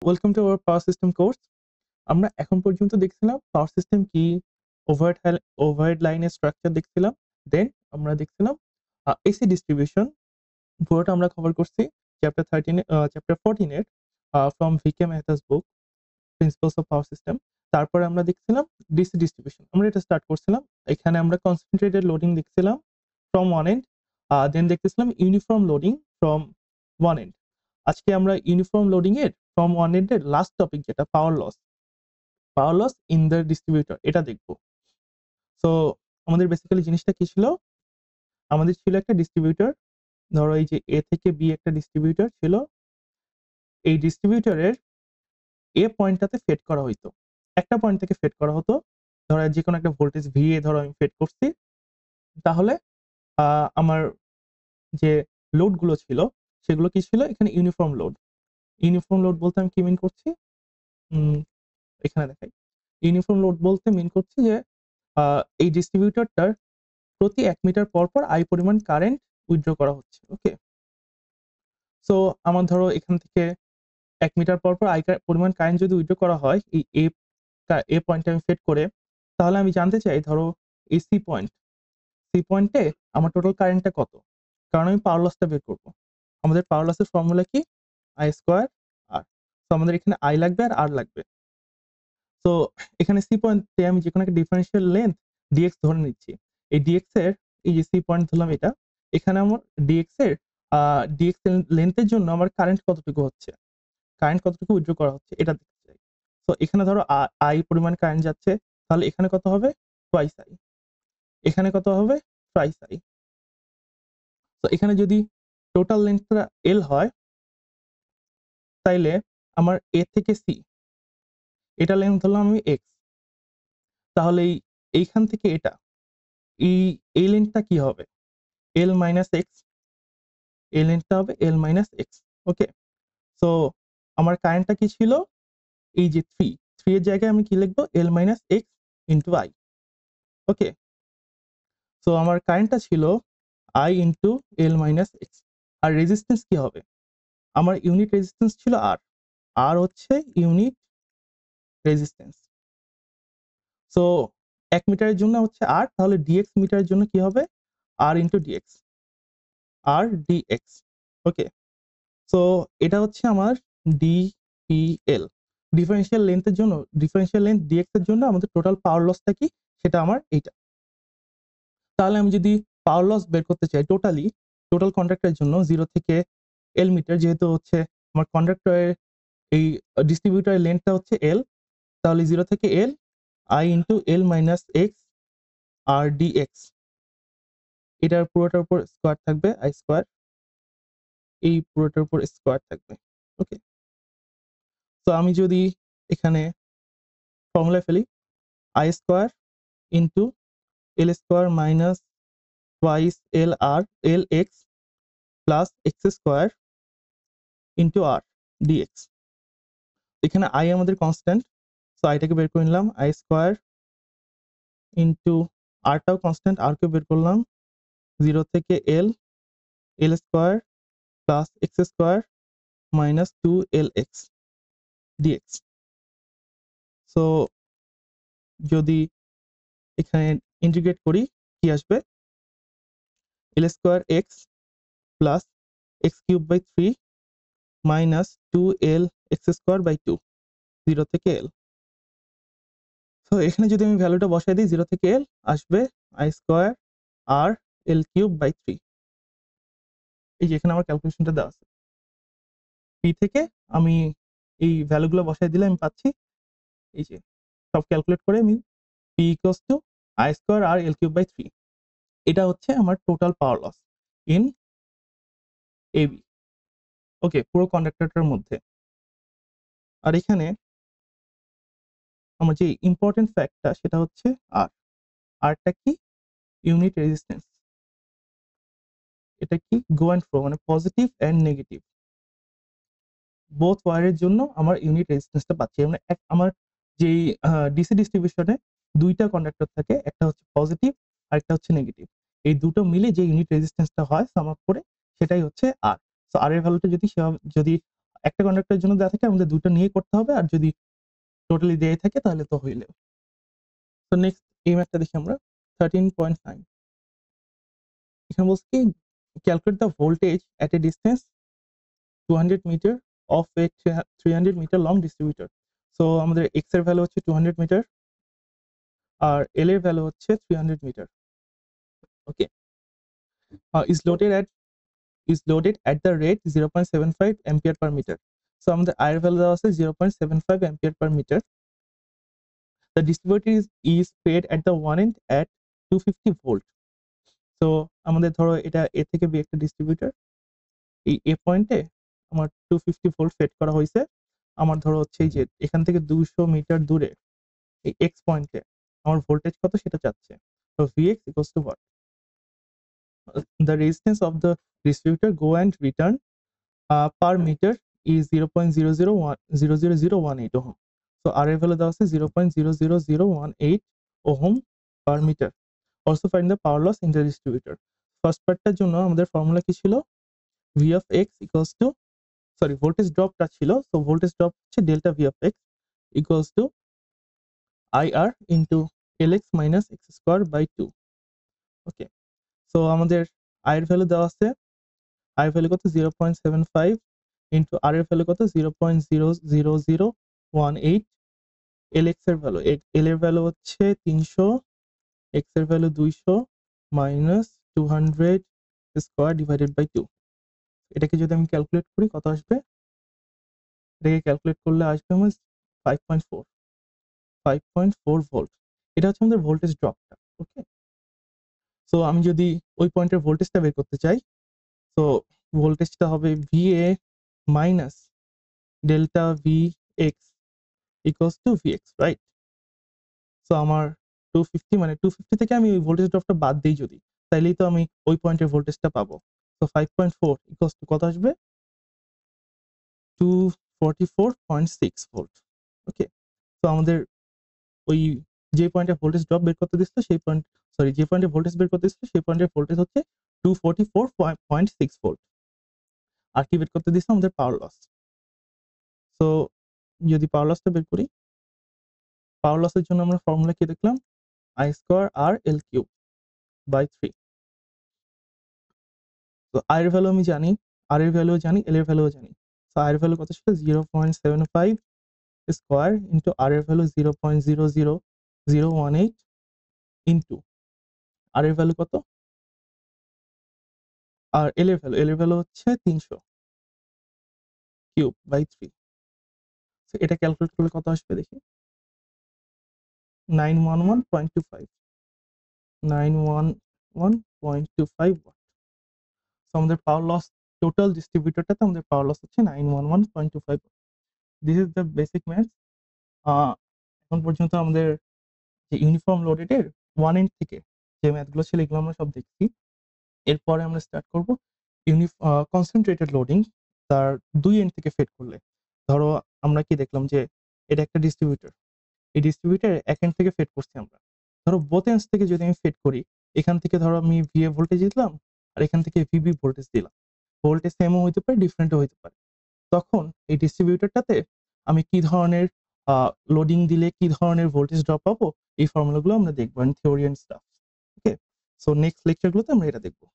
Welcome to our power system course. আমরা এখন পর্যন্ত দেখছিলাম পাওয়ার সিস্টেম কি, ওভারহেড লাইনের স্ট্রাকচার দেখছিলাম। দেন আমরা দেখছিলাম এসি ডিস্ট্রিবিউশন, পুরোটা আমরা কভার করছি চ্যাপ্টার 14 এর from VK Mehta's book principles of power system. তারপরে আমরা দেখছিলাম ডিসি ডিস্ট্রিবিউশন, আমরা এটা স্টার্ট করছিলাম। এখানে আমরা কনসেন্ট্রেটেড লোডিং দেখছিলাম ফ্রম ওয়ান এন্ড, দেন দেখতেছিলাম uniform loading from one end. আজকে আমরা ইউনিফর্ম লোডিং এর ফ্রম ওয়ান এন্ড এর লাস্ট টপিক, যেটা power loss in the distributor, এটা দেখবো। সো আমাদের বেসিক্যালি জিনিসটা কি ছিল, আমাদের ছিল একটা ডিস্ট্রিবিউটর। ধরো এই যে এ থেকে বি একটা ডিস্ট্রিবিউটর ছিল, এই ডিস্ট্রিবিউটরের এ পয়েন্টটাতে ফেড করা হইতো, একটা পয়েন্ট থেকে ফেড করা হতো। ধরো যে কোনো একটা ভোল্টেজ ভিএ ধরো আমি ফেড করছি, তাহলে আমার যে লোড গুলো ছিল সেগুলো কি ছিল, এখানে ইউনিফর্ম লোড। ইউনিফর্ম লোড বলতে আমি কি মিন করছি, এখানে দেখাই। ইউনিফর্ম লোড বলতে মিন করছি যে এই ডিস্ট্রিবিউটরটার প্রতি 1 মিটার পর পর আই পরিমাণ কারেন্ট উইথড্র করা হচ্ছে। ওকে, সো আমার ধরো এখান থেকে 1 মিটার পর পর পরিমাণ কারেন্ট যদি উইথড্র করা হয় এই এ পয়েন্টে আমি সেট করে, তাহলে আমি জানতে চাই ধরো এই সি পয়েন্টে আমার টোটাল কারেন্টটা কত, কারণ আমি পাওয়ার লসটা বের করবো। আমাদের পাওয়ার লসের ফর্মুলা কি, আই স্কোয়ার আর। তো আমাদের এখানে আই লাগবে আর আর লাগবে। তো এখানে সি পয়েন্টে আমি যে কোনো একটা ডিফারেন্সিয়াল লেন্থ ডিএক্স ধরে নিচ্ছি। এই ডিএক্স এর, এই যে সি পয়েন্ট ধরলাম এটা, এখানে আমার ডিএক্স লেন্থের জন্য আমার কারেন্ট কতটুকু হচ্ছে, কারেন্ট কতটুকু উইথড্র করা হচ্ছে এটা দেখতে চাই। তো এখানে ধরো আই পরিমাণ কারেন্ট যাচ্ছে, তাহলে এখানে কত হবে, টুয়াইস আই। এখানে কত হবে, টুয়াইস আই। তো এখানে যদি টোটাল লেন্থটা এল হয়, তাইলে আমার এ থেকে সি এটা লেন্থ ধরলাম আমি এক্স, তাহলে এইখান থেকে এটা এই লেন্থটা কি হবে, এল মাইনাস এক্স। এই লেন্থটা হবে এল মাইনাস এক্স। ওকে, সো আমার কারেন্টটা কি ছিল, এই যে থ্রি এর জায়গায় আমি কি লিখবো, L minus x into I. Okay, so আমার কারেন্টটা ছিল I into L minus x. আর রেজিস্ট্যান্স কি হবে, আমার ইউনিট রেজিস্ট্যান্স ছিল আর, আর হচ্ছে ইউনিট রেজিস্ট্যান্স। সো 1 মিটারের জন্য হচ্ছে আর, তাহলে ডিএক্স মিটারের জন্য কি হবে, আর ইন্টু ডিএক্স, আর ডিএক্স। ওকে, সো এটা হচ্ছে আমার ডিপিএল। ডিফারেন্সিয়াল লেন্থের জন্য, ডিফারেন্সিয়াল লেন্থ ডিএক্স এর জন্য আমাদের টোটাল পাওয়ার লসটা কি, সেটা আমার এইটা। তাহলে আমি যদি পাওয়ার লস বের করতে চাই টোটাল কন্ডাক্টরের জন্য 0 থেকে এল মিটার, যেহেতু হচ্ছে আমার কন্ডাক্টরের এই ডিস্ট্রিবিউটরের লেন্থটা হচ্ছে এল, তাহলে 0 থেকে L I into L minus x আর ডিএক্স, এটার পুরোটার উপর স্কোয়ার থাকবে আই স্কোয়ার, এই পুরোটার উপর স্কোয়ার থাকবে। ওকে, তো আমি যদি এখানে ফর্মুলায় ফেলি, I square into L square minus twice L আর L x plus x square into r dx. এখানে আই আমাদের কনস্ট্যান্ট, সো আইটাকে বের করে নিলাম, আই স্কোয়ার ইন্টু আরটাও কনস্ট্যান্ট, আর কে বের করলাম, 0 থেকে L L square plus x square minus 2 x dx. So যদি এখানে ইন্টিগ্রেট করি কি আসবে, L square x plus x cube by 3 minus 2 x square by 2, 0 থেকে এল। তো এখানে যদি আমি ভ্যালুটা বসাই দিই, 0 থেকে এল আসবে I square R L cube by 3। এই যে এখানে আমার ক্যালকুলেশনটা দেওয়া আছে, পি থেকে আমি এই ভ্যালুগুলো বসাই দিলে আমি পাচ্ছি, এই যে সব ক্যালকুলেট করে আমি P equals to I square R L cube by 3, এটা হচ্ছে আমার total power loss in AB. Okay, পুরো কন্ডাক্টরটার মধ্যে। আর এখানে আমার যে ইম্পর্টেন্ট ফ্যাক্টটা সেটা হচ্ছে আর, আরটা কি, ইউনিট রেজিস্ট্যান্স। এটা কি, গো অ্যান্ড ফ্লো, মানে পজিটিভ অ্যান্ড নেগেটিভ বোথ ওয়ারের জন্য আমার ইউনিট রেজিস্ট্যান্সটা পাচ্ছি। মানে আমার যেই ডিসি ডিস্ট্রিবিউশনে দুইটা কন্ডাক্টর থাকে, একটা হচ্ছে পজিটিভ আর একটা হচ্ছে নেগেটিভ। এই দুটো মিলে যে ইউনিট রেজিস্ট্যান্সটা হয় সাম আপ করে, সেটাই হচ্ছে আর। সো আর এর ভ্যালুটা যদি একটা কন্ডাক্টরের জন্য দেওয়া থাকে আমাদের দুটো নিয়ে করতে হবে, আর যদি টোটালি দেয়া থাকে তাহলে তো হইল। তো নেক্সট এই ম্যাথটা দেখি আমরা 13.9। এখানে বলছে কি calculate the voltage at a distance 200 metre of a 300 metre long distributor. So আমাদের এক্স এর ভ্যালু হচ্ছে 200 মিটার আর এল এর ভ্যালু হচ্ছে 300 metre. Okay, is loaded at the rate 0.75 ampere per meter. So আমাদের I এর ভ্যালু দেওয়া আছে 0.75 ampere per meter. The distributor is fed at the one end at 250 volt. So আমাদের ধরো এটা এ থেকে বি একটা ডিস্ট্রিবিউটর, এই এ পয়েন্টে আমার 250 ভোল্ট সেট করা হয়েছে। আমার ধরো হচ্ছে এই যে এখান থেকে 200 মিটার দূরে এই এক্স পয়েন্টে আমার ভোল্টেজ কত সেটা চাচ্ছে। তো Vx equals to what? The resistance of the distributor go and return per meter is 0.000118 ohm. So R এর ভ্যালু দেওয়া আছে 0.00018 ohm per meter. Also find the power loss in the distributor. First পার্টটার জন্য আমাদের formula কি ছিল? V of x equals to, sorry voltage ড্রপটা ছিল, সো ভোল্টেজ ড্রপ হচ্ছে delta V of x equals to IR into LX minus x square by 2. Okay, so আমাদের I এর ভ্যালু দেওয়া আছে, I এর ভ্যালু কত 0.75 ইন্টু আর এর ভ্যালু কত 0.00018, LX এর ভ্যালু, L এর ভ্যালু হচ্ছে 300, X এর value 200 minus 200 square divided by 2। এটাকে যদি আমি ক্যালকুলেট করি কত আসবে? এটাকে ক্যালকুলেট করলে আসবে আমার 5.4 ভোল্ট। এটা হচ্ছে আমাদের ভোল্টেজ ড্রপটা। ওকে, সো আমি যদি ওই পয়েন্টের ভোল্টেজটা বের করতে চাই, তো ভোল্টেজটা হবে VA minus delta VX equals to VX, right? So আমার 250 মানে 250 থেকে আমি ওই ভোল্টেজ ড্রপটা বাদ দিই যদি, তাইলেই তো আমি ওই পয়েন্টের ভোল্টেজটা পাবো। সো 5.4 ইকুয়ালস টু কত আসবে? 244.6 ভোল্ট। ওকে, তো আমাদের ওই যে পয়েন্টে ভোল্টেজ ড্রপ বের করতে দিছিল সেই পয়েন্ট, সরি যে পয়েন্টে ভোল্টেজ বের করতে দিছিল সেই পয়েন্টের ভোল্টেজ হচ্ছে 244.6 ভোল্ট। আর কি বের করতে দিছিল? আমাদের পাওয়ার লস। সো যদি পাওয়ার লসটা বের করি, পাওয়ার লসের জন্য আমরা ফর্মুলা কি দেখলাম? I স্কয়ার আর এল কিউব বাই 3। তো I এর ভ্যালু আমি জানি, আর এর ভ্যালু জানি, এল এর ভ্যালু জানি। সো I এর ভ্যালু কত ছিল? 0.75 স্কয়ার ইনটু আর এর ভ্যালু 0.00018 ইনটু আর এর ভ্যালু কত? আর এল এর ভ্যালু হচ্ছে 300 কিউব বাই 3। সো এটা ক্যালকুলেট করলে কত আসবে দেখি? 911.25, 911.25 ওয়াট। সো আমাদের পাওয়ার লস টোটাল ডিস্ট্রিবিউটরটাতে আমাদের পাওয়ার লস হচ্ছে 911.25 watt. This is the basic maths. এখন পর্যন্ত আমাদের যে ইউনিফর্ম লোডেড এর ওয়ান এন্ড থেকে যে ম্যাথগুলো ছিল এগুলো আমরা সব দেখছি। এরপরে আমরা স্টার্ট করব কনসেন্ট্রেটেড লোডিং, তার দুই এন্ড থেকে ফেড করলে। ধরো আমরা কি দেখলাম যে এটা একটা ডিস্ট্রিবিউটর, এই ডিস্ট্রিবিউটর এক এন্ড থেকে ফেড করছি আমরা। ধরো বোথ এন্ডস থেকে যদি আমি ফেড করি, এখান থেকে ধরো আমি VA ভোল্টেজ দিলাম আর এখান থেকে VB ভোল্টেজ দিলাম। ভোল্টেজ সেমও হইতে পারে, ডিফারেন্টও হইতে পারে। তখন এই ডিস্ট্রিবিউটরটাতে আমি কি ধরনের লোডিং দিলে কি ধরনের ভোল্টেজ ড্রপ পাবো, এই ফর্মুলাগুলো আমরা দেখবো in theory and stuff. Okay, so next লেকচারগুলোতে আমরা এটা দেখবো।